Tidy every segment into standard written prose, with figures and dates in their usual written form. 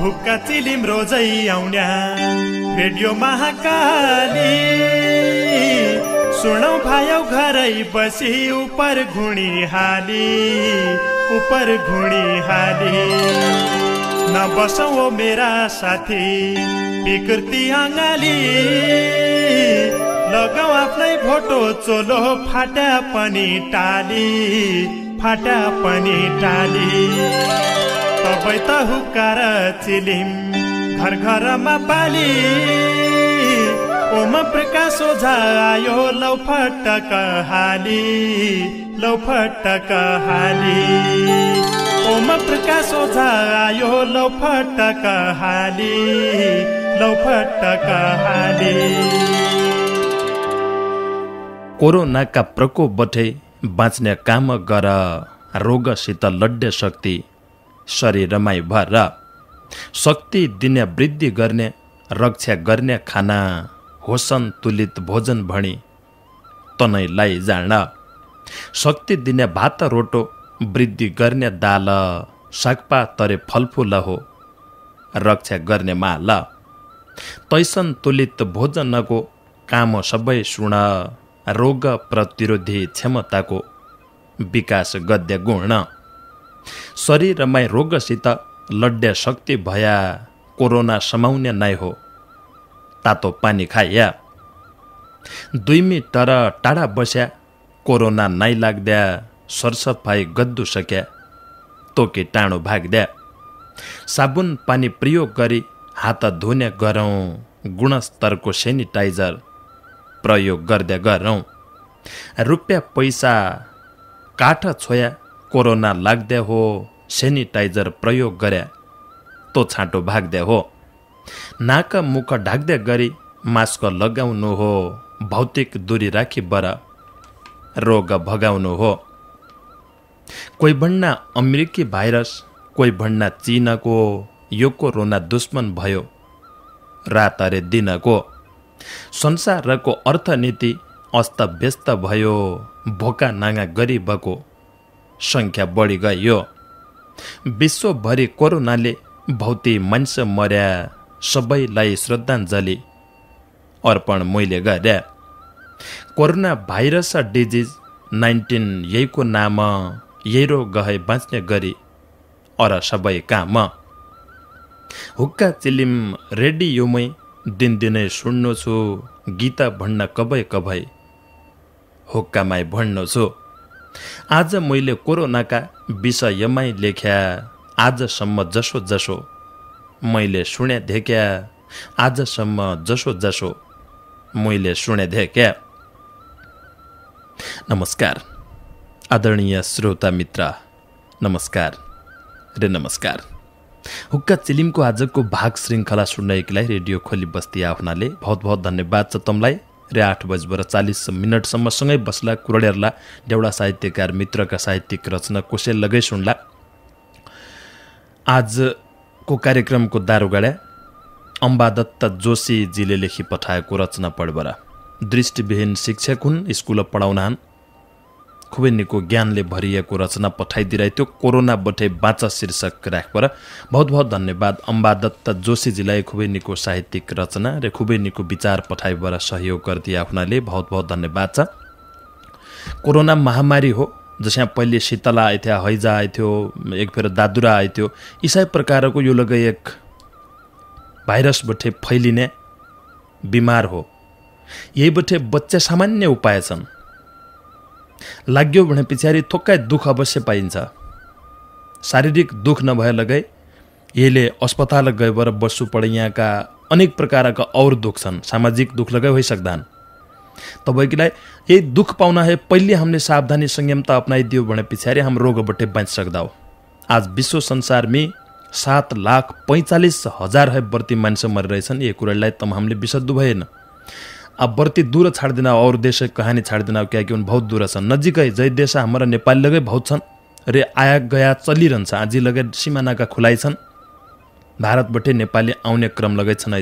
हुक्का Chilima रोजै आउन्या radio Mahakali सुनौ भायौ घरै बसी उपर घुणी हाली नबसौ ओ मेरा साथी विकृति अङ्गाली लगाउ आफ्नै भोटो चोलो फाटा पनि टाली तबै त हुक्का र चिलिम घर घरमा पाली ओम प्रकाश ओझा आयो लौ फटक हाली ओम प्रकाश ओझा आयो लौ फटक हाली कोरोनाका प्रकोपबाटै बाँच्ने काम गर रोगसित लड्ने शक्ति शरीरमै भर शक्ति दिने वृद्धि गर्ने रक्षा गर्ने खाना हो सन्तुलित भोजन भणी तनैलाई जान शक्ति दिने भात रोटो वृद्धि गर्ने दाल सागपात तरे फलफुल हो रक्षा गर्ने माल तैसन्तुलित भोजनको काम सबै सुण रोग प्रतिरोधी क्षमताको विकास गद्य गुण शरीरमै रोगसित लड्ने शक्ति भया कोरोना समाउने नै हो तातो पानी खाया 2 मिटर टाढा बस्या कोरोना नै लाग्द्या सरसफाई गद्दु सक्या तोकी टाढो भाग्द्या साबुन पानी प्रयोग गरी हात धुने गरौँ गुणस्तरको सेनिटाइजर प्रयोग गर्दै गरौँ रुपियाँ पैसा काठ छोया कोरोना लाग्दै हो सेनिटाइजर प्रयोग गर्या तो छाँटो भाग्दै हो नाक मुख ढाक्दै गरी मास्क लगाउनु हो भौतिक दूरी राखी बर रोग भगाउनु हो कोही भन्ना अमेरिकी भाइरस कोही भन्ना चीनको यो कोरोना दुश्मन भयो रात रे दिनको संसारको अर्थनीति अस्तव्यस्त भयो भोका नाङ्गा गरिबको संख्या बढी गयो विश्वभरि कोरोनाले भौती मान्छे मर्या सबैलाई श्रद्धाञ्जली अर्पण मैले गर्या कोरोना भाइरस डिजिज 19 यहीको नाम यही रोग गए बाँच्ने गरी अर सबै काम हुक्का चिलिम रेडियोमै दिनदिनै सुन्नु छु गीत भन्न कभै हुक्कामै भन्नु छु आज मैले कोरोनाका विषयमै लेख्या आजसम्म जसो मैले सुने देख्या आजसम्म जसो मैले सुने देख्या। नमस्कार आदरणीय श्रोता मित्र, नमस्कार रे नमस्कार। हुक्का चिलिमको आजको भाग श्रृङ्खला सुन्नैकीलाई रेडियो खोली बस्ती आफ्नाले बहुत धन्यवाद छ तमलाई। रे 8:40 सँगै बस्ला कुरडेरला देउडा साहित्यकार मित्रका साहित्यिक रचना कोसेल लगै सुन्ला। आजको कार्यक्रमको दारुगाड्या अम्बादत्त जोशीजीले लेखी पठाएको रचना पढ्बरा दृष्टिविहीन शिक्षक हुन्, स्कुल पढाउनान्, खुबै निको ज्ञानले भरिएको रचना पठाइदिरहेको कोरोना बठे बाँचा शीर्षक राखबर बहुत धन्यवाद अम्बादत्त जोशीजीलाई। खुबै निको साहित्यिक रचना र खुबै निको विचार पठाइबर सहयोग गरिदिए आफ्नाले बहुत धन्यवाद छ। कोरोना महामारी हो, जसमा पहिले शीतला आइथ्यो, हैजा आइथ्यो, एक फेर दादुरा आइथ्यो, इसै प्रकारको यो लगै एक भाइरस बठे फैलिने बिमार हो। यही बठे बच्चा सामान्य उपाय छन्। लाग्यो भने पछाडि थोक्कै दुःख अवश्य पाइन्छ। शारीरिक दुःख नभए लगै यसले अस्पताल गएर बस्नु पढे। यहाँका अनेक प्रकारका और दुःख छन्, सामाजिक दुःख लगै होइसक्दान्। तपाईँलाई यही दुःख पाउन है पहिले हामीले सावधानी संयमता अपनाइदियो भने पछाडि हम रोगबटे बाँच सक्दा हो। आज विश्व संसारमै 7,45,000 है बर्ती मान्छे मरिरहेछन्। ये कुरालाई त हामीले बिसद्दु भएन। अब बर्ती दूर छाड्दिन, और देश कहानी छाड्दिन, क्या कि उन बहुत दूर छन्। नजिकै जै देश हाम्रा नेपाली लगै बहुत छन् रे आया गया चलिरहन्छ। आज लगै सिमानाका खुलाइ छन्। भारतबाट नेपाली आउने क्रम लगै छन्।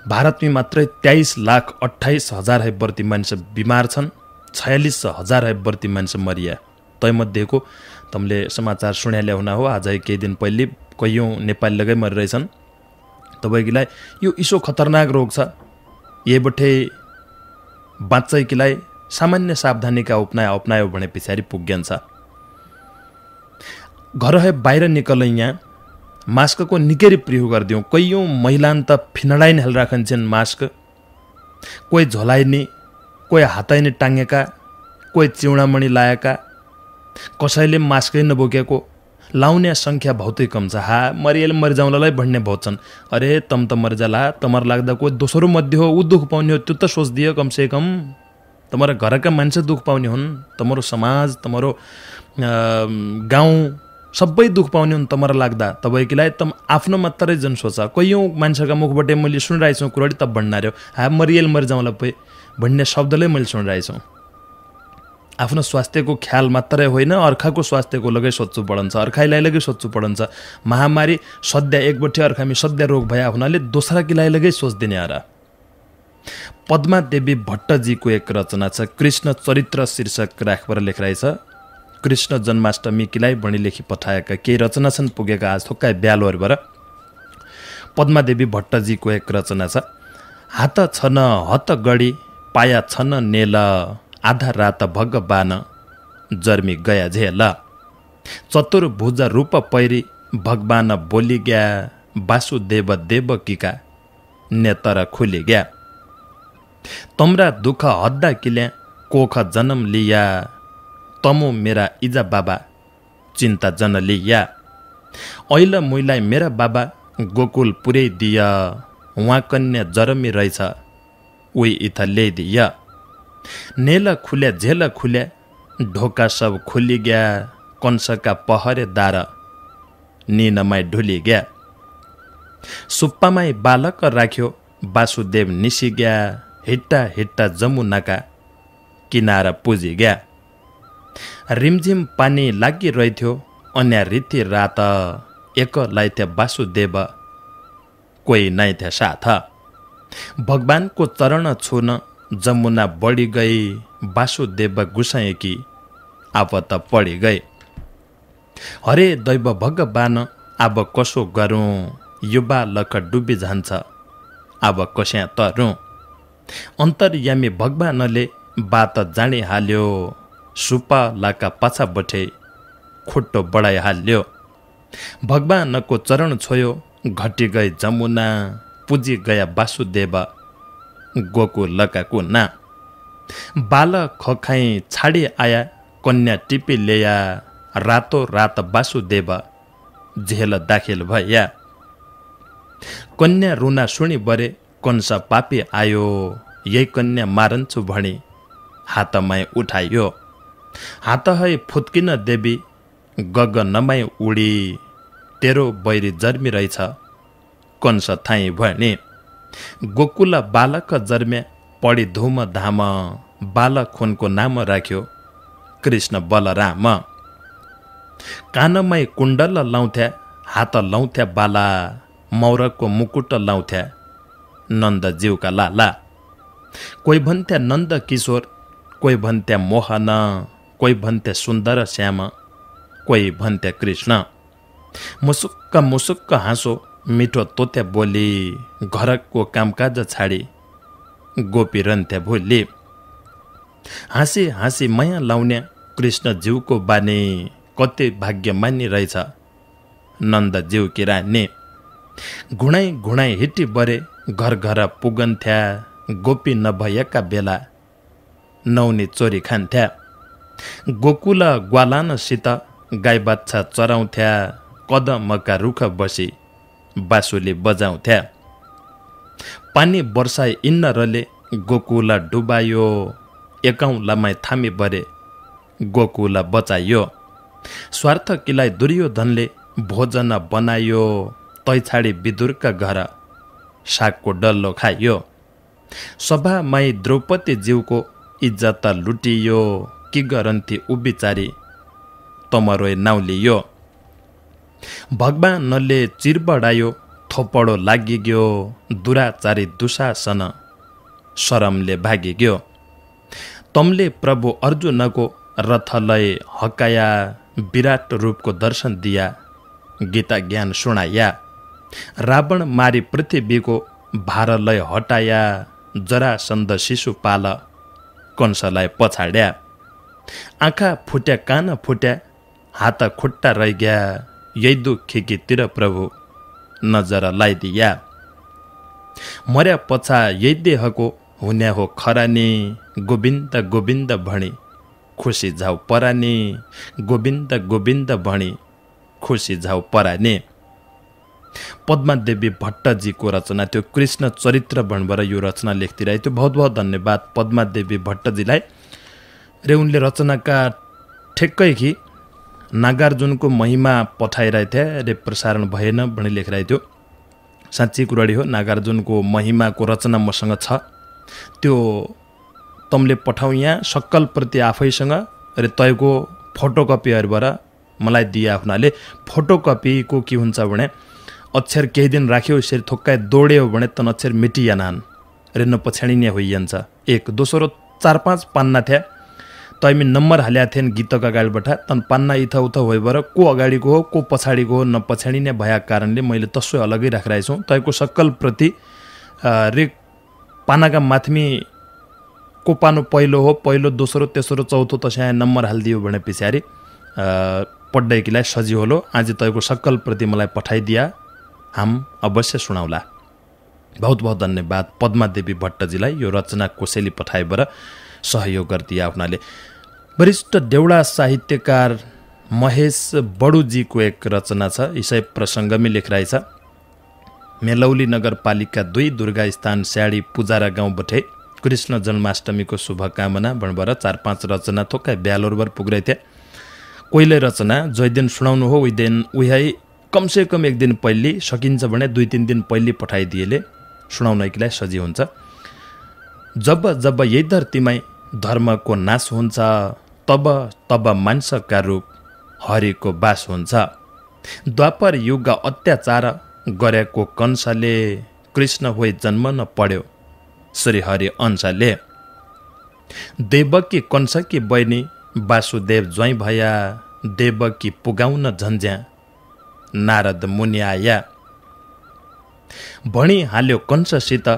भारतमै मात्रै 23,28,000 है बर्ती मान्छे बिमार छन्। 46,000 है बर्ती मान्छे मरिया। तैमध्येको तमले समाचार सुन्याले हुना हो। आज केही दिन पहिले कैयौं नेपाली लगै मरिरहेछन्। तपाईँकीलाई यो इसो खतरनाक रोग छ, ये बठे बाँच्चैकीलाई सामान्य सावधानीका अपनायो भने पछाडि पुग्यान्छ। घर है बाहिर निकल यहाँ मास्कको निकै प्रयोग गरिदिउँ। कैयौँ महिला त फिनडाइन हेल राखन्छन् मास्क, कोही झोलाइने, कोही हातैने टाँगेका, कोही चिउडामणि लाएका, कसैले मास्कै नबोकेको। लाउने सङ्ख्या बहुतै कम छ। मरिएले मरिजाउँलालाई भन्ने बहुत छन्। अरे तम त मरिजाला, तमर लाग्दा कोही दोस्रो मध्ये हो, ऊ दुःख पाउने हो, त्यो त सोचिदियो कमसे कम। तमरा घरका मान्छे दुःख पाउने हुन्, तमरो समाज, तमरो गाउँ सबै दुःख पाउने हुन् तमरा लाग्दा। तपाईँकीलाई तम आफ्नो मात्रै जन सोचा। कैयौँ मान्छेका मुखबाट मैले सुनिरहेको छु कुराडी त भन्नार्यो मरिएल मरिजाउँला पै भन्ने शब्दले मैले सुनिरहेको छु। आफ्नो स्वास्थ्यको ख्याल मात्रै होइन, अर्काको स्वास्थ्यको लगै सोच्नु पडन्छ, अर्कालाई लगै सोच्नु पडन्छ। महामारी सध्या एकबट्टे अर्कामी सध्या रोग भए हुनाले दोस्रा किलाई लगै सोच्दिने आरा। पद्मा देवी भट्टजीको एक रचना छ, कृष्ण चरित्र शीर्षक राखेर लेखिरहेछ। कृष्ण जन्माष्टमी किलाई भनी लेखी पठाएका केही रचना छन् पुगेका आज थोक्काइ ब्यालोहरूबाट। पद्मा देवी भट्टजीको एक रचना छ, हात छन हत गडी पाया छन नेल आधा रात भगवान जर्मी गया झेल चतुर्भुज रूप पैरी भगवान बोली गया वासुदेव देवकीका नेतर खुली गया तमरा दुख हद्दा किल्या कोख जन्म लिया तमो मेरा इजा बाबा चिन्ता जन लिया ऐल मुइलाई मेरा बाबा गोकुल पुरै दिया उहाँ कन्या जरमी रहेछ उही इथा ल्याइदिया नेल खुल्या झेल खुल्या ढोका सब खुली गया कंसका पहरेदार निनमाई ढुली गया सुप्पामाई बालक राख्यो वासुदेव निसी गया हिट्टा हिट्टा जमुनाका किनारा पुजी गया रिमझिम पानी लागि रहेथ्यो अन्या रीति रात एक लाइथे वासुदेव कोही नै थिए साथ भगवानको चरण छुन जमुना बढी गई वासुदेव गुसाए कि अब त पढी गए हरे दैव भगवान अब कसो गरौँ युवा लख डुबी जान्छ अब कस्या तरुँ अन्तर्यामी भगवानले बात जानी हाल्यो सुपा लाका पाछा बठे खुट्टो बढाइहाल्यो भगवानको चरण छोयो घटी गए जमुना पुजी गया वासुदेव गोकुलका कुना बाल खखाई छाडी आया कन्या टिपी ल्याया रातो रात वासुदेव झेल दाखिल भया कन्या रुना सुनि बरे कंस पापी आयो यही कन्या मारन्छु भणी हातमै उठायो हात है फुत्किन देवी गगनमै उडी तेरो बैरी जर्मी रहेछ कंस थाई भने गोकुल बालक जर्म्या पढी धुम धाम बालक खुनको नाम राख्यो कृष्ण बलराम कानमै कुण्डल लाउँथ्या हात लाउँथ्या बाला मौरको मुकुट लाउँथ्या नन्दज्यूका लाला कोही भन्थ्या नन्द किशोर कोही भन्थ्या मोहन कोही भन्थ्या सुन्दर श्याम कोही भन्थ्या कृष्ण मुसुक्क मुसुक्क हाँसो मिठो तोत्या बोली घरको कामकाज छाडी गोपी रन्थ्या भोली हाँसी हाँसी माया लाउने कृष्ण जीवको बानी कति भाग्य मान्ने रहेछ नन्द जीव कि रानी घुणाई घुणाई हिटी बरे घर घर पुगन्थ्या गोपी नभएका बेला नौनी चोरी खान्थ्या गोकुल ग्वालानसित गाई बाच्छा चराउँथ्या कदमका रुख बसी बाँसुली बजाउँथ्या पानी वर्षाई इन्नरले गोकुल डुबायो एकौँलामै थामी बरे गोकुल बचाइयो स्वार्थ किलाई दुर्योधनले भोजन बनायो तै छाडी विदुरका घर सागको डल्लो खाइयो सभामै द्रौपदी जीवको इज्जत लुटियो कि गरन्थी उबिचारी तमरोय नाउँ लियो भगवानले चिर बढायो थोपडो लागिग्यो दुराचारी दुशासन शरमले भागिग्यो तमले प्रभु अर्जुनको रथलय हकाया विराट रूपको दर्शन दिया गीता ज्ञान सुनाया रावण मारी पृथ्वीको भारलय हटाया, जरासन्ध शिशुपाल कंसलाई पछाड्या। आँखा फुट्या कान फुट्या, हात खुट्टा रहिग्या, यही दुखीतिर प्रभु नजर लाइदिया। मर्या पछा यही देहको हुन्या हो खरानी, गोविन्द गोविन्द भणी खुसी झाउ परानी, गोविन्द गोविन्द भणी खुसी झाउ परानी। पद्मादेवी भट्टजीको रचना त्यो कृष्ण चरित्र भणबाट यो रचना लेख्दिरहे थियो। बहुत बहुत धन्यवाद पद्मादेवी भट्टजीलाई। र उनले रचनाका ठेक्कै कि नागार्जुनको महिमा पठाइरहेथे रे प्रसारण भएन भनी लेखिरहेको थियो। साँच्ची कुराडी हो, नागार्जुनको महिमाको रचना मसँग छ। त्यो तमले पठाउ यहाँ सक्कलप्रति आफैसँग र तयको फोटोकपीहरूबाट मलाई दिए हुनाले फोटोकपीको के हुन्छ भने अक्षर केही दिन राख्यो यसरी थोक्काइ दौड्यो भने तन अक्षर मेटियानान् र न पछाडिने होइन्छ। एक दोस्रो 4-5 पान्ना थिए तैमी नम्बर हाल्या थिएन गीतका अगाडिबाट तन पान्ना इथ उथ भएर को अगाडिको हो को पछाडिको हो न पछाडिने भएका कारणले मैले तसो अलग्गै राखिरहेको छु। तयको सक्कलप्रति रे पानाका माथि को पानो पहिलो हो, पहिलो दोस्रो तेस्रो चौथो तस्या नम्बर हालिदियो भने पछाडि पढ्दैकीलाई सजिलो होलो। आज तयको सक्कलप्रति मलाई पठाइदिया, हम अवश्य सुनाउला। बहुत बहुत धन्यवाद पद्मादेवी भट्टजीलाई यो रचना कोसेली पठाइबाट सहयोग गरिदिया हुनाले। वरिष्ठ देउडा साहित्यकार महेश बडुजीको एक रचना छ, इसै प्रसङ्गमै लेखिरहेछ। मेलौली नगरपालिका 2 दुर्गा स्थान स्याडी पुजारा गाउँबाटै कृष्ण जन्माष्टमीको शुभकामना भणबाट 4-5 रचना थोक्कै ब्यालोरबर पुग्दै कोहीले रचना जय दिन सुनाउनु हो उही कमसे कम एक दिन पहिले सकिन्छ भने 2-3 दिन पहिले पठाइदिएले सुनाउनैलाई सजिलो हुन्छ। जब जब यही धरतीमै धर्मको नाश हुन्छ, तब तब मान्छका रूप हरिको बास हुन्छ। द्वापर युग अत्याचार गरेको कंसले, कृष्ण होइ जन्म न पढ्यो श्रीहरि अंशले। देवकी कंसकी बहिनी वासुदेव ज्वाइँ भया, देवकी पुगाउन झन्झ्या नारद मुनि आया। भणी हाल्यो कंससित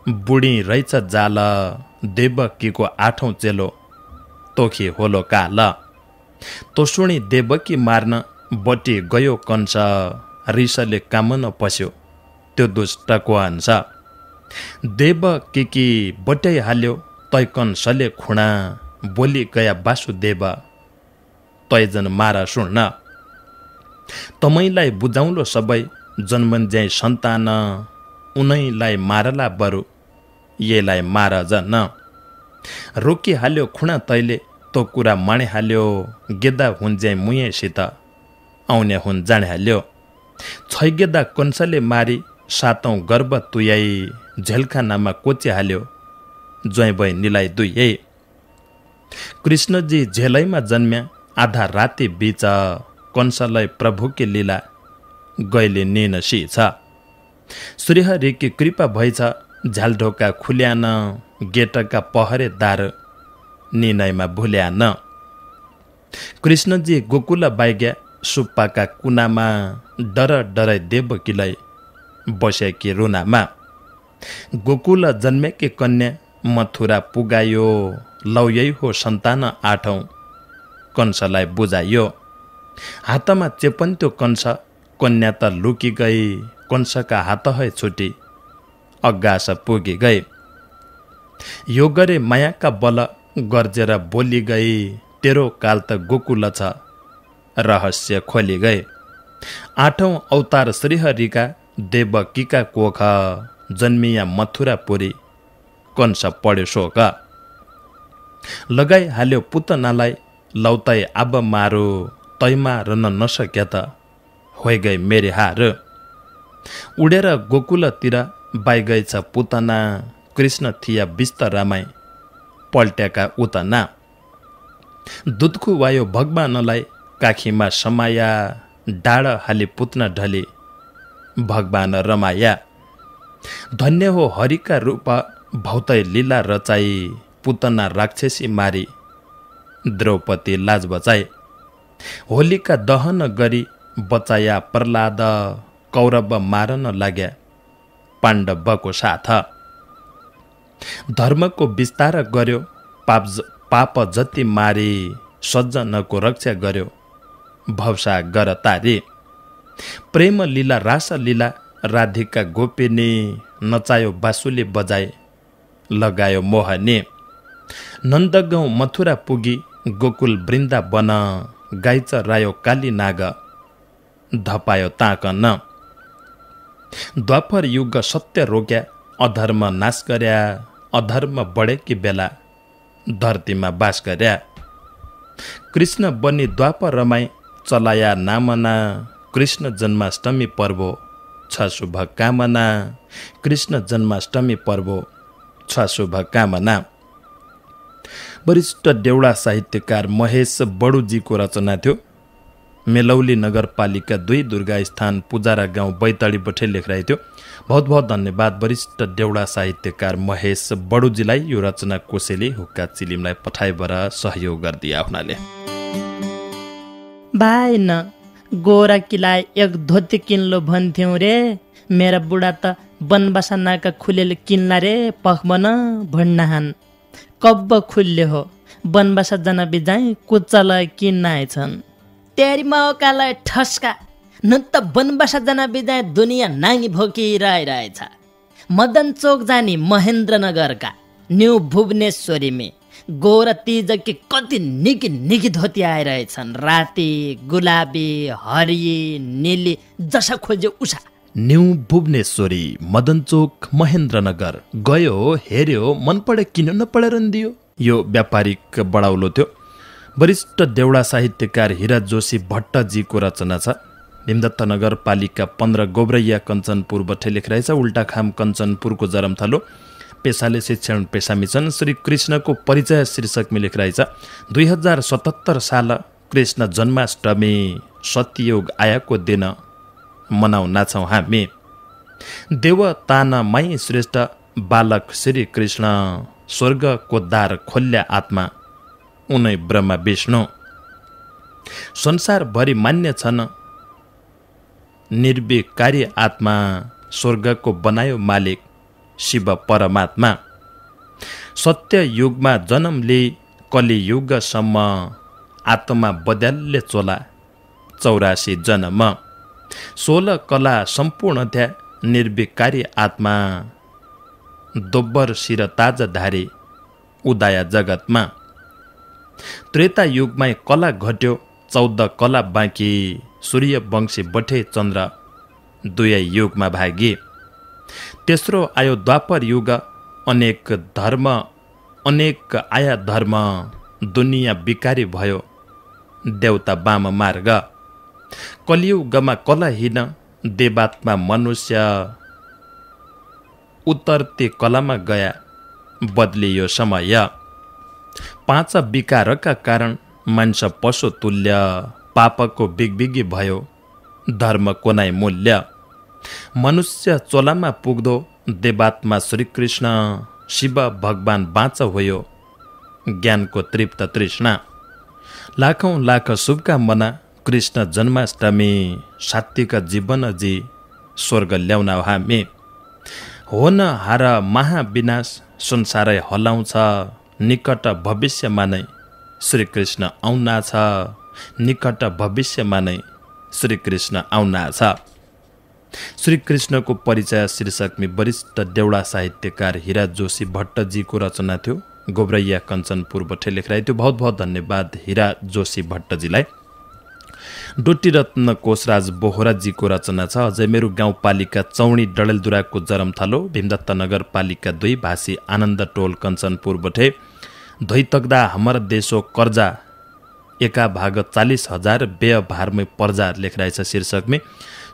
बुढी रहेछ जाल, देवकीको 8औं चेलो तोखी होलो काल। तोसुणी देवकी मार्न बटी गयो कंस, रिसले कामन पस्यो त्यो दुष्टको अंश। देवकी बटाइ हाल्यो तै कंसले खुणा, बोली गया वासुदेव तैजन मारा सुन्न। तमैलाई बुझाउलो सबै जन्मन्ज्याइ सन्तान, उनैलाई मारला बरु येलाई मार जन। रोकिहाल्यो खुणा तैले तो कुरा माणे हाल्यो, गेदा हुन्ज्याइ मुयेसित आउने हुन जाने हाल्यो। छैगेदा कंसले मारी 7औं गर्भ तुयाई, झेलखानामा कोची हाल्यो ज्वाइँ बहिनीलाई दुई। कृष्णजी झेलैमा जन्म्या आधा राति बीच, कंसलाई प्रभुकी लीला गैले निनसी छ। श्रीहरिकी कृपा भइछ झ्यालढोका खुल्यान, गेटका पहरेदार निनैमा भुल्यान। कृष्णजी गोकुल बाइग्या सुप्पाका कुनामा, डर डरै देवकीलाई बसेकी रुनामा। गोकुल जन्मेकी कन्या मथुरा पुगायो, लौ यही हो सन्तान 8औं कंसलाई बुझायो। हातमा चेपन्त्यो कंस कन्या त लुकी गई, कंसका हात है छुटी अगास पुगी गए। यो गरे मायाका बल गर्जेर बोली गई, तेरो काल त गोकुल छ रहस्य खोली गए। 8औं अवतार श्रीहरिका देवकीका कोख, जन्मिया मथुरापुरी कंस पढ्यो शोक। लगाइ हाल्यो पुतनालाई लौतै आब मारो, तैमा रन नसक्या त होइ गई मेरे हार। उडेर गोकुलतिर बाइगएछ पुतना, कृष्ण थिया बिस्तरामै पल्ट्याका उतना। दुध खुवायो भगवानलाई काखीमा समाया, डाँड हाली पुतना ढली भगवान रमाया। धन्य हो हरिका रूप भौतै लीला रचाई, पुतना राक्षसी मारी द्रौपदी लाज बचाई। होलिका दहन गरी बचाया प्रहलाद, कौरव मारन लाग्या पाण्डवको साथ। धर्मको विस्तार गर्यो पाप जति मारे सज्जनको रक्षा गर्यो भवसागर तारे। प्रेम लीला रास लीला राधिका गोपिनी नचायो बाँसुली बजाए लगायो मोहनी। नन्दगाउँ मथुरा पुगी गोकुल वृन्दावन गाई चरायो काली नाग धपायो ताकन। द्वापर युग सत्य रोक्या अधर्म नाश गर्या अधर्म बढेकी बेला धरतीमा बास गर्या। कृष्ण बनी द्वापर रमाई चलाया नामना कृष्ण जन्माष्टमी पर्व छ शुभकामना। कृष्ण जन्माष्टमी पर्व छ शुभकामना। वरिष्ठ देउडा साहित्यकार महेश बडुजीको रचना थियो। मेलौली नगरपालिका 2 दुर्गा स्थान पुजारा गाउँ बैतडी बठे लेखिरहेको थियो। बहुत बहुत धन्यवाद वरिष्ठ देउडा साहित्यकार महेश बडुजीलाई यो रचना कोसेली हुक्का चिलिमलाई पठाइबर सहयोग गरिदिया हुनाले। भाइ न गोरा किलाई एक धोती किन्लो भन्थ्यौँ रे, मेरा बुढा त बनबासा नाका खुलेल किन्ला रे पखबन भन्नाहान। कब्ब खुल्ले हो बनबासा जना बिजाई कुच्चालाई किन्न आएछन्। तेरी मौकालाई ठस्का न त बनबासा जना बिजाई दुनियाँ नाङ्गी भोकिरहेछ। मदन चोक जानी महेन्द्रनगरका न्यू भुवनेश्वरीमे गोरा तिजकी कति निकी निकी धोती आइरहेछन्। राति गुलाबी हरियो नीली जसा खोज्यो उषा। न्यू भुवनेश्वरी मदनचोक महेन्द्रनगर गयो हेर्यो मन पढे किन नपढेर दियो। यो व्यापारिक बढाउलो थियो। वरिष्ठ देउडा साहित्यकार हिरा जोशी भट्टजीको रचना छ। भीमदत्त नगरपालिका 15 गोब्रैया कञ्चनपुर बठे लेखिरहेछ। उल्टाखाम कञ्चनपुरको जरमथलो पेसाले शिक्षण पेसा मिसन श्री कृष्णको परिचय शीर्षकमा लेखिरहेछ। 2077 साल कृष्ण जन्माष्टमी सत्ययोग आयाको दिन मनाउनाछौँ हामी। देवतानमय श्रेष्ठ बालक श्री कृष्ण स्वर्गको द्वार खोल्या आत्मा उनै ब्रह्मा विष्णु। संसारभरि मान्य छन् निर्विकारी आत्मा स्वर्गको बनायो मालिक शिव परमात्मा। सत्य युगमा जन्म लिई कलियुगसम्म आत्मा बद्यालले चोला 84 जन्म। 16 कला सम्पूर्ण थ्या निर्विकारी आत्मा दोब्बर शिर ताजधारी उदय जगतमा। त्रेता युगमै कला घट्यो 14 कला बाँकी सूर्य वंशी बठे चन्द्र दुवै युगमा भागी। तेस्रो आयो द्वापर युग अनेक धर्म अनेक आया धर्म दुनियाँ बिकारी भयो देवता वाम मार्ग। कलियुगमा कलाहीन देवात्मा मनुष्य उत्तरते कलामा गया बदलियो समय। 5 विकारका कारण मान्छे पशु तुल्य पापको बिगबिगी भयो धर्मको नै मूल्य। मनुष्य चोलामा पुग्दो देवात्मा श्रीकृष्ण शिव भगवान बाँच भयो ज्ञानको तृप्त तृष्णा। लाखौं लाख शुभकामना कृष्ण जन्माष्टमी सात्विक जीवन जी स्वर्ग ल्याउन हामी। होन हार महाविनाश संसारै हलाउँछ निकट भविष्यमा नै श्रीकृष्ण आउना छ निकट भविष्यमा नै श्रीकृष्ण आउना छ। श्रीकृष्णको परिचय शीर्षकमा वरिष्ठ देउडा साहित्यकार हिरा जोशी भट्टजीको रचना थियो। गोब्रैया कञ्चनपुर बठे लेखिरहेको थियो। बहुत बहुत धन्यवाद हिरा जोशी भट्टजीलाई। डोटी रत्न कोशराज बोहराजीको रचना छ। अझै मेरो गाउँपालिका चौडी डडेलधुराको जरमथलो भीमदत्त नगरपालिका 2 भाषी आनन्द टोल कञ्चनपुर बठे धोइ तक्दा हमर देशो कर्जा एका भाग 40,000 व्यय भारमै पर्जा लेखिरहेछ शीर्षकमा।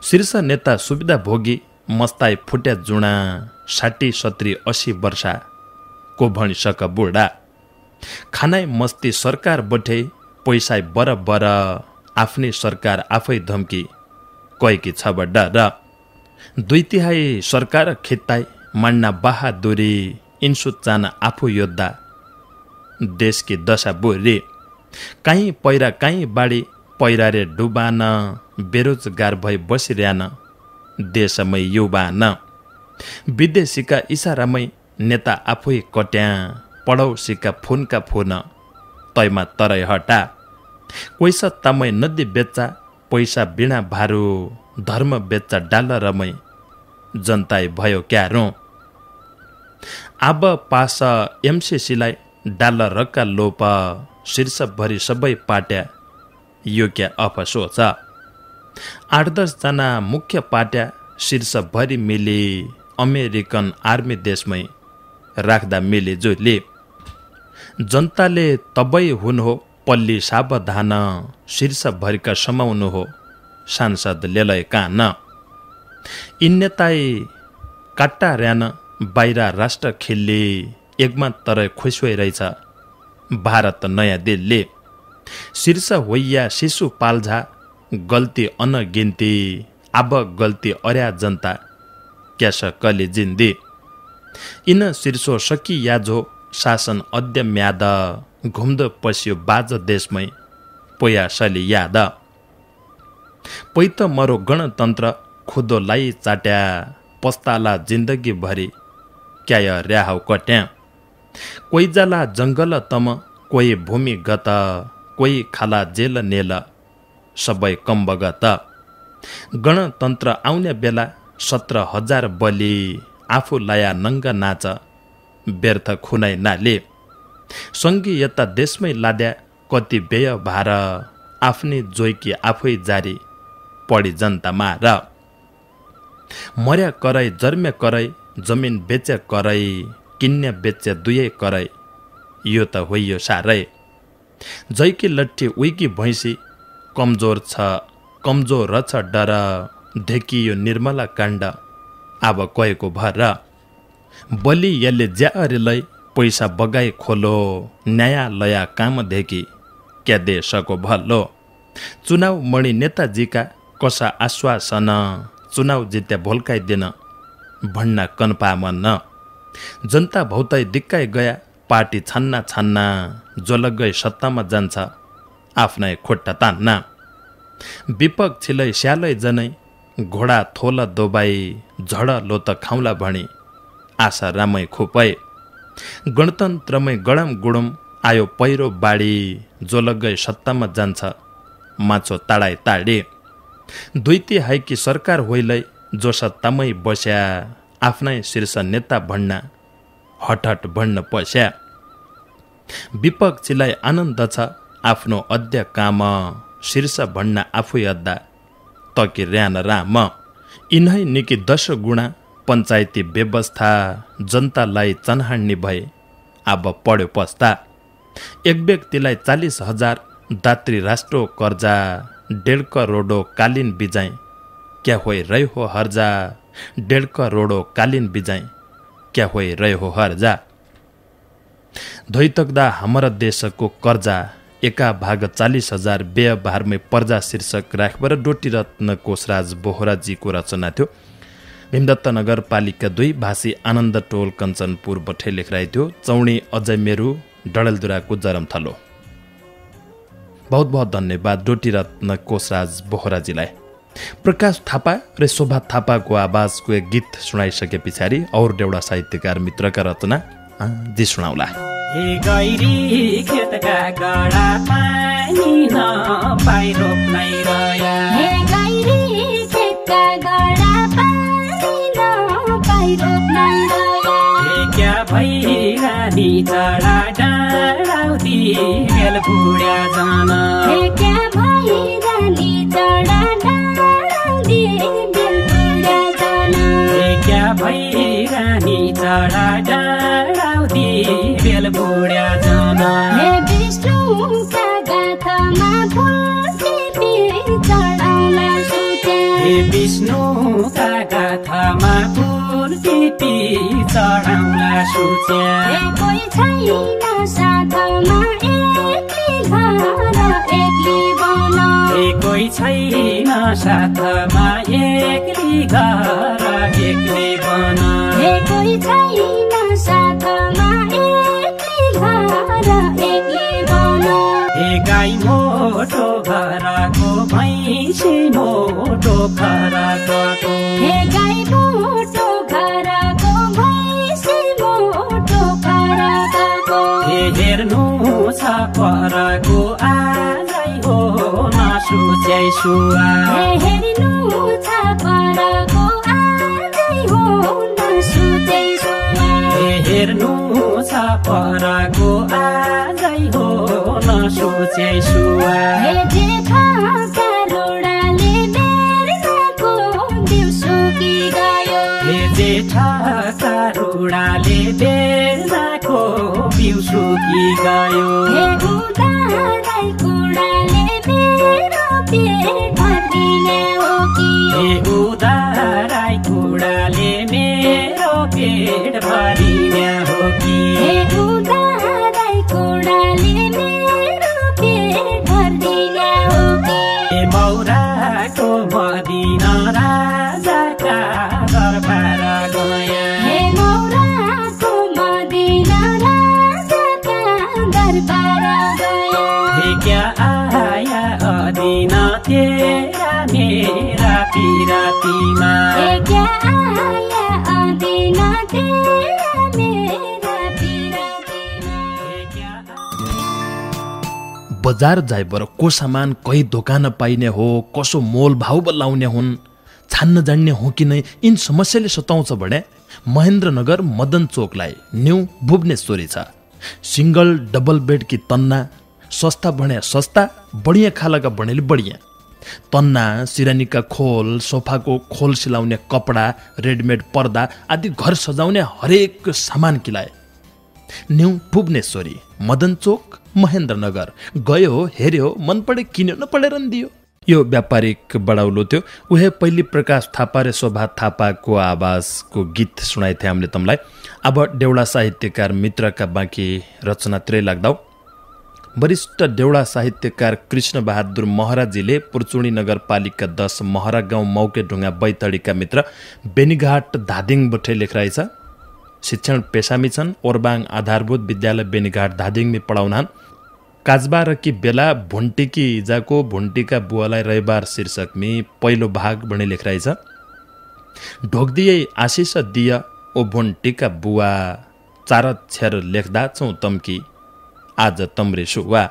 शीर्ष नेता सुविधा भोगी मस्ताई फुट्या जुणा 60 70 80 वर्षा को भणिसक बुढा। खानाइ मस्ती सरकार बठे पैसा बर बर आफ्नै सरकार आफै धम्की कएकी छ डर। 2/3 सरकार खित्ताई मान्ना बहादुरी इन्सु चाना आफू योद्धा देशकी दशा बुरी। काहीँ पैरा काहीँ बाढी पैरारे डुबान बेरोजगार भई बसिरहन देशमै युवा न विदेशीका इसारामै नेता आफै कट्या पडौसीका फुनका फुन तैमा तरै हटा कोही सत्तामै नदी बेच्चा पैसा बिना भारू धर्म बेच्चा डालरमै जनताई भयो क्यारो आब पास एमसीसीलाई डालरका लोप शीर्षभरि सबै पाट्या यो क्या अफसोच 8-10 जना मुख्य पाट्या शीर्षभरि मिली अमेरिकन आर्मी देशमै राख्दा मिली जुली जनताले तबै हुन हो पल्ली सावधान शीर्षभरिका समाउनु हो सांसद लेलै कान इन्नेताई काट्टा र्यान बाहिर राष्ट्र खिल्ली एकमा तरै खुसुइ रहेछ भारत नयाँ दिल्ली शीर्ष होइया शिशु पाल्झा गल्ती अनगिन्ती अब गल्ती अर्या जनता क्यास कली जिन्दी इन शीर्षो सकी याजो शासन अद्य म्याद घुम्दो पस्यो बाज देशमै पोया सली याद पैत मरो गणतन्त्र खुदोलाई चाट्या पस्ताला जिन्दगी भरि क्याय र्याहौ कट्या कोही जाला जङ्गल तम कोही भूमिगत कोही खाला जेल नेल सबै कम्बगत गणतन्त्र आउने बेला 17,000 बलि आफू लाया नङ्ग नाच व्यर्थ खुनै नाले सङ्घीयता देशमै लाद्या कति व्यय भार आफ्नै जोइकी आफै जारी पढी जनता मार मर्या करै जर्म्या करै जमिन बेचे करै किन्ने बेचे दुयै करै यो त होइयो सारै जैकी लट्ठी उइकी भैँसी कमजोर छ डर धेकियो निर्मला काण्ड अब कएको भर बलि यसले ज्याअरेलाई पैसा बगाई खोलो न्यायालय काम धेकी क्या देशको भलो चुनाव मणि नेताजीका कसा आश्वासन चुनाव जित्या भोल्काइदिन भन्न कन्पामन जनता भौतै दिक्काइ गया पार्टी छान्ना जोलगै सत्तामा जान्छ आफ्नै खुट्टा तान्ना विपक्षीलाई स्यालै जनै घोडा थोल दोबाई झड लोत खाउला भणी आशा रामै खुपै गणतन्त्रमै गडम गुडम आयो पहिरो बाढी जोलगै सत्तामा जान्छ माछो ताडाई ताडी दुईती हाइकी सरकार होइलै जो सत्तामै बस्या आफ्नै शीर्ष नेता भन्न हटहट भन्न पस्या विपक्षीलाई आनन्द छ आफ्नो अद्य काम शीर्ष भन्न आफै अद्दा तकि र्यान राम यिनै निकी 10 गुणा पञ्चायती व्यवस्था जनतालाई चनहान्ने भए अब पढ्यो पस्ता एक व्यक्तिलाई 40,000 दात्री राष्ट्र कर्जा 1.5 करोडो कालीन बिजाइ क्या होइ रह्यो हर्जा 1.5 करोडो कालीन बिजाइ क्या होइ रह्यो हर्जा धोइतक्दा हाम्रा देशको कर्जा एका भाग 40,000 व्यवहारमै पर्जा शीर्षक राखबर डोटी रत्न कोशराज बोहराजीको रचना थियो। भीमदत्त नगरपालिका 2 भाषी आनन्द टोल कञ्चनपुर बठे लेखराई थियो। चौणी अजय मेरु डडेलधुराको जरमथलो। बहुत बहुत धन्यवाद डोटी रत्न कोशराज बोहराजीलाई। प्रकाश थापा र शोभा थापाको आवाजको एक गीत सुनाइसके पछाडि और एउटा साहित्यकार मित्रका रचना जी सुनाउला। हे गैरी खेतका गडा पानी नपाई रोप्नै रया। हे गैरी खेतका गडा पानी नपाई रोप्नै रया। हे क्या भइरानी चढा डाँडाउदी बेल बुढ्या जान। हे क्या भइरानी चढा डाँडाउदी बेल बुढ्या जान। हे क्या भइरानी चढा डाँडाउदी बेल बुढ्या जान। हे विष्णुका गाथामा फुल टिपी चढाउला सुत्या। हे विष्णुका गाथामा फुल टिपी चढाउला सुत्या। हे कोही छैन साथमा एक्लै घर एक्लै बन। हे कोही छैन साथमा एक्लै घर एक्लै बन। हे कोही छैन साथमा एक्लै घर एक्लै बन। हे गाई मोटो घरको भैँसी मोटो घरको हे गाई मोटो घरको भैँसी मोटो घरको हेर्नु छ परको आजै हो नसुचै सुआ हेर्नु छ परको आजै हो नसुचै सुआ हेर्नु छ परको आजै हो नसुचै सुआ हे जेठाका रोडाले बेर्नाको दिउँसुकी गयो हे जेठाका रोडाले बेर्नाको बिउसुकी गयो हे उदाराई कुडाले मेरो पेट भरिने हो कि हे उदाराई कुडाले मेरो पेट भरिने हो कि हे उदाराई कुडाले मेरो पेट भरिने हो कि हे मौराको मदिना राजाका दरबार गया हे मौराको मदिना राजाका दरबार गयो हे क्या आया अदिना तेरा मेरा पिरातीमा हे क्या आया अदिना तेरा मेरा पिरातीमा हे क्या बजार जाइबर को सामान कही दोकान पाइने हो कसो मोल भाउ बल्लाउने हुन् छान्न जान्ने हो कि नै यिन समस्याले सताउँछ भने महेन्द्रनगर मदन चोकलाई न्यू भुवनेश्वरी छ। सिंगल डबल बेड की तन्ना सस्ता बढ्या सस्ता बढिया खालका बढेले बढिया तन्ना सिरानीका खोल सोफाको खोल सिलाउने कपडा रेडमेड पर्दा आदि घर सजाउने हरेक सामान किलाए न्यू भुवनेश्वरी मदन चोक महेन्द्रनगर गयो हेर्यो मन पडे किन्यो न पढेर दियो। यो व्यापारिक बडाउलो थियो उहे पहिली प्रकाश थापा र शोभा थापाको आवाजको गीत सुनाइथे हामीले तमलाई। अब देउडा साहित्यकार मित्रका बाँकी रचनातिरै लाग्दा वरिष्ठ देउडा साहित्यकार कृष्ण बहादुर महराजीले पुर्चुणी नगरपालिका 10 महरा गाउँ मौके ढुङ्गा बैतडीका मित्र बेनीघाट धादिङ बठे लेखराइछ। शिक्षण पेसामी छन् ओरबाङ आधारभूत विद्यालय बेनीघाट धादिङमी पढाउनान् काजबा र कि बेला भुन्टीकी इजाको भुन्टीका बुवालाई रविबार शीर्षकमी पहिलो भाग बने लेखराइछ। ढोक्दिए आशिष दिय ओ भुन्टीका बुवा चार छेर लेख्दा छौ तम्की आज तम्रे सुवा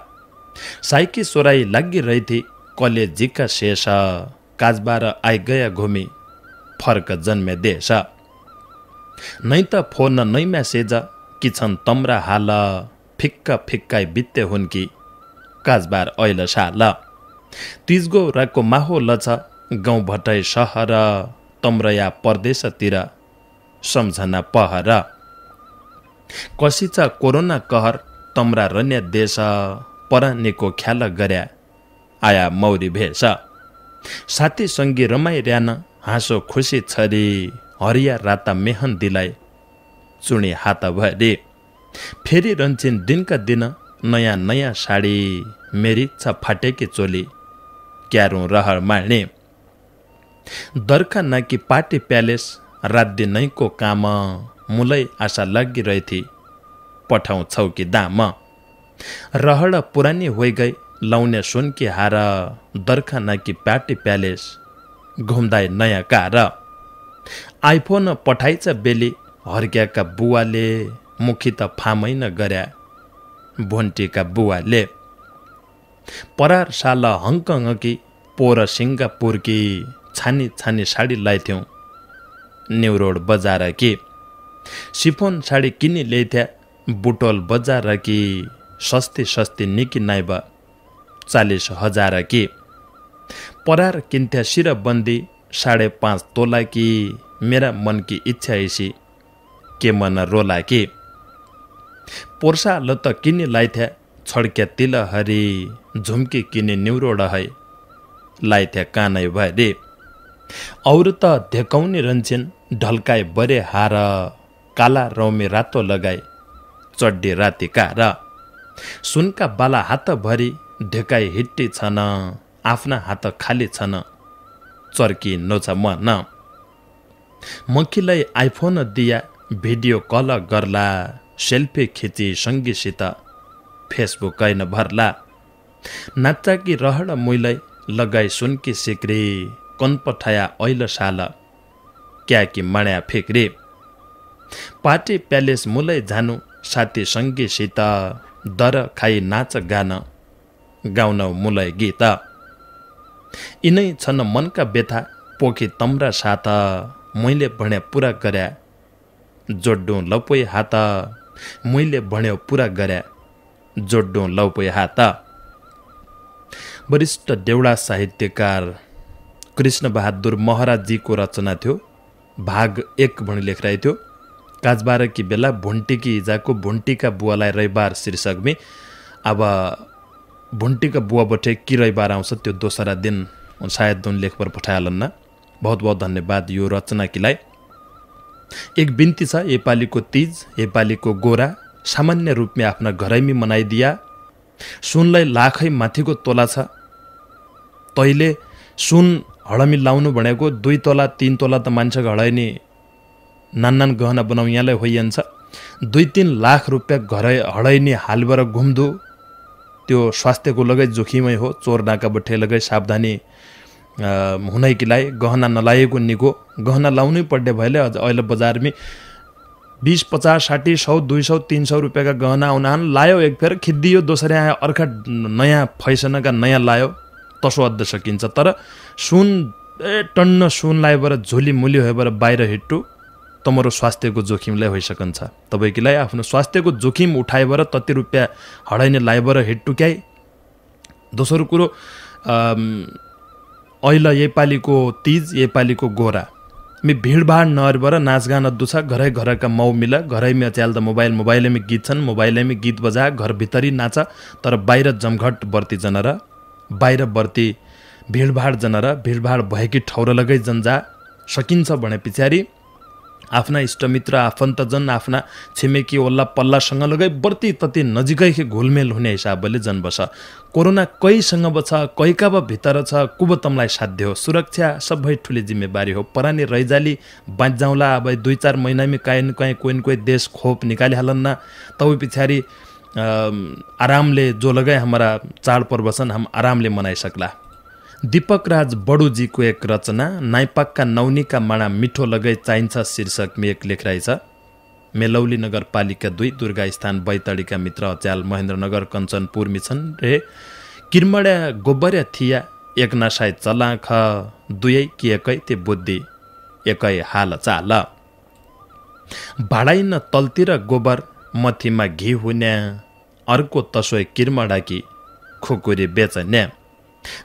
साइकी सोराई लागि रहिथी कलेजीका शेष काजबा र आइ गया घुमी फर्क जन्मे देश नै त फोन नै म्यासेज कि छन् तम्रा हाल फिक्का फिक्काई बित्ते हुन् कि काजबार ऐल साल तिजगो राको माहौल छ गाउँ भटाई सहर तम्रया परदेशतिर सम्झना पहर कसी छ कोरोना कहर तम्रा रन्या देश परानीको ख्याल गर्या आया मौरी भेष साथी सङ्गी रमाइरहन हाँसो खुसी छरी हरिया राता मेहन दिलाई चुनी हात भरी फेरि रन्छिन् दिनका दिन नयाँ नयाँ साडी मेरी छ फाटेकी चोली क्यारो रहर मार्ने दर्खा नाकी पार्टी प्यालेस रात दिनैको काम मुलै आशा लागिरहेथी पठाउँ छौकी दाम रहड पुरानी होइ गई लाउने सुनकी हार दर्खा नाकी पार्टी प्यालेस घुम्दै नयाँ कार आइफोन पठाइछ बेली हर्क्याका बुवाले मुखी त फामै न गर्या भुन्टीका बुवाले परार साल हङकङकी पोर सिङ्गापुरकी छानी छानी साडी लाइथ्यौँ न्यू रोड बजार कि सिफोन साडी किनी ल्याइथ्या बुटोल बजार कि सस्ती सस्ती निकी नाइब 40,000 कि परार किन्थ्या शिरबन्दी 5.5 तोला कि मेरा मन की इच्छा ऐसी के मन रोला कि पोर्सा ल त किनी लाइथ्या छड्क्या तिल हरी झुम्की किनी न्युरोड है लाइथ्या कानै भरे औरु त धेकाउने रन्छन् ढल्काए बरे हार काला रौमे रातो लगाए चड्डी राति कार सुनका बाला हात भरी धेकाई हिट्टी छन आफ्ना हात खाली छन चर्की नोछ मन मकीलाई आइफोन दिया भिडियो कल गर्ला सेल्फी खिची सङ्गीसित फेसबुक कैन भर्ला नाच्चा कि रहड मुइलाई लगाई सुनकी सिक्री कन पठाया ऐल साल क्या कि माण्या फेक्रे पार्टी प्यालेस मुलै जानु साथी सङ्गीसित दर खाई नाच गान गाउन मुलै गीत यिनै छन् मनका व्यथा पोखी तम्रा साथ मैले भन्या पुरा गर्या जोड्डौँ लौपोइ हात मैले भन्यो पुरा गर्या जोड्डौँ लौपोइ हात। वरिष्ठ देउडा साहित्यकार कृष्णबहादुर महराजजीको रचना थियो। भाग 1 भनी लेखिरहेको थियो। काजबारकी बेला भुन्टीकी हिजाको भुन्टीका बुवालाई रविबार शीर्षकमी। अब भुन्टीका बुवा बठे कि रविबार आउँछ त्यो दोस्रा दिन सायद उन लेख पर पठाइहालन्न। बहुत बहुत धन्यवाद यो रचनाकीलाई। एक बिन्ती छ नेपालीको तीज नेपालीको गोरा सामान्य रूपमा आफ्ना घरैमी मनाइदिया सुनलाई लाखै माथिको तोला छ तैले सुन हडमी लाउनु भनेको 2 तोला 3 तोला त मान्छेको हडाइनी नान गहना बनाउ यहाँलाई होइन्छ 2-3 लाख रुपियाँ घर हडाइनी हालबर घुम्दु त्यो स्वास्थ्यको लगै जोखिमै हो। चोर नाका बठे लगै सावधानी हुनैकीलाई गहना नलाएको निको गहना लाउनै पर्ने भएले अहिले बजारमी 20, 50, 60, 100, 200, 300 रुपियाँका गहना आउन लायो एक फेर खिद्दियो दोस्रो आयो अर्का नयाँ फैसनका नयाँ लायो तसो अद्द सकिन्छ। तर सुन टन्न सुन लाएबाट झोली मुली भएबाट बाहिर हिट्टु तमरो स्वास्थ्यको जोखिमलाई होइसकन्छ। तपाईकीलाई आफ्नो स्वास्थ्यको जोखिम उठाएबाट तति रुपियाँ हडाइने लाएबाट हिट्टु क्याइ। दोस्रो कुरो अहिले नेपालीको तीज नेपालीको गोरा मी भिडभाड नहरबाट नाचगान अद्दु छ। घरै घरका मौ मिला घरैमा च्याल्दा मोबाइलमै गीत छन् मोबाइलमै गीत बजा घरभित्री नाच। तर बाहिर जमघट बर्ती जनर बाहिर बर्ती भिडभाड जनर भिडभाड भएकी ठाउँ लगै जनजा सकिन्छ भने पछाडि आफ्ना इष्टमित्र आफन्तजन आफ्ना छिमेकी ओल्ला पल्लासँग लगै बर्ती तति नजिकै घुलमेल हुने हिसाबले जन्बछ। कोरोना कैसँग बछ कैका भित्र छ कुबतमलाई साध्य हो। सुरक्षा सबै ठुली जिम्मेवारी हो। परानी रैजाली बाँच जाउँला अब 2-4 महिनामै काहीँ कोही देश खोप निकालिहालन्न तब पछाडि आरामले जो लगाए हमारा चाड पर्व छन् हम आरामले मनाइसक्ला। दीपक राज बडुजीको एक रचना नाइपाकका नौनीका माडा मिठो लगै चाहिन्छ शीर्षकमा एक लेख रहेछ। मेलौली नगरपालिका 2 दुर्गा स्थान बैतडीका मित्र अच्याल महेन्द्रनगर कञ्चनपुरमी छन् रे किर्मड्या गोबर्या थिया एक नसाई चलाख दुयै कि एकै ते बुद्धि एकै हाल चाल भाडाइन तलतिर गोबर मथीमा घी हुन्या अर्को तसोय किर्मडाकी खुकुरी बेचन्या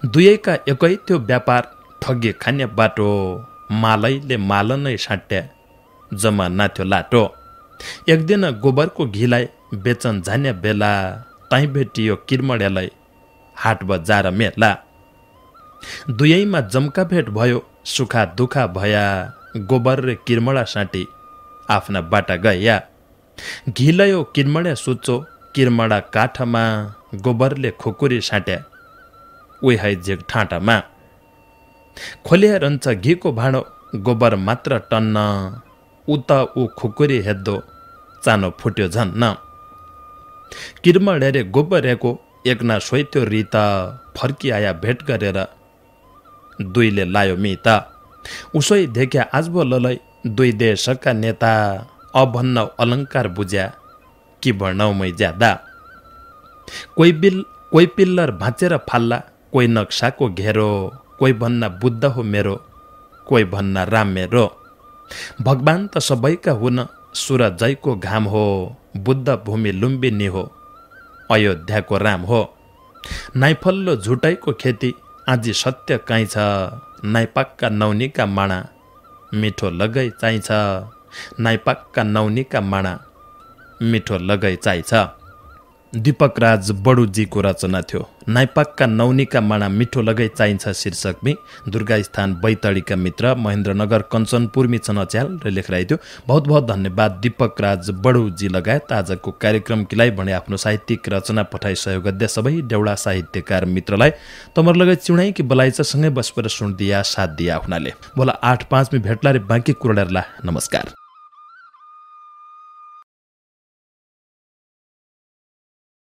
दुवैका एकै त्यो व्यापार ठगी खाने बाटो मालैले माल नै साट्या जमा नाथ्यो लाटो। एक दिन गोबरको घीलाई बेचन जाने बेला तै भेटियो किर्मड्यालाई हाट बजार मेला दुवैमा जम्का भेट भयो सुखा दुखा भया गोबर रे किर्मडा साटी आफ्ना बाटा गया घिलयो किर्मड्या सुचो किर्मडा काठमा गोबरले खुकुरी साट्या उही जेग ठाँटामा खोलिया रहन्छ घीको भाँडो गोबर मात्र टन्न उता ऊ खुकुरी हेद्दो चानो फुट्यो झन्न किर्मड्याले गोबर्याको एकना सोइत्यो रिता फर्की आया भेट गरेर दुईले लायो मिता उसै देख्या आजभो ललै 2 देशका नेता अभन्न अलङ्कार बुझ्या कि भर्नौमै ज्यादा कोही पिल्लर भाँचेर फाल्ला कोही नक्साको घेरो कोही भन्ना बुद्ध हो मेरो कोही भन्ना राम मेरो भगवान त सबैका हुन सूरजैको घाम हो बुद्ध भूमि लुम्बिनी हो अयोध्याको राम हो नाइफल्लो झुटैको खेती आजी सत्य काहीँ छ नाइपाकका नौनीका माणा मिठो लगै चाहिन्छ नाइपाकका नौनीका माणा मिठो लगै चाहिन्छ। दीपक राज बडुजीको रचना थियो। नाइपाकका नौनीका माणा मिठो लगै चाहिन्छ शीर्षकमी दुर्गा स्थान बैतडीका मित्र महेन्द्रनगर कञ्चनपुरमी छन् अच्याल र लेखिरहेको थियो। बहुत बहुत धन्यवाद दीपक राज बडुजी लगायत आजको कार्यक्रमकीलाई भने आफ्नो साहित्यिक रचना पठाइ सहयोग गद्दा सबै देउडा साहित्यकार मित्रलाई तमर लगै चिउडै कि बलाइछ सँगै बसपर सुन दिया साथ दिया हुनाले बोला 8-5 में भेट्ला रे बाँकी कुराडरला नमस्कार।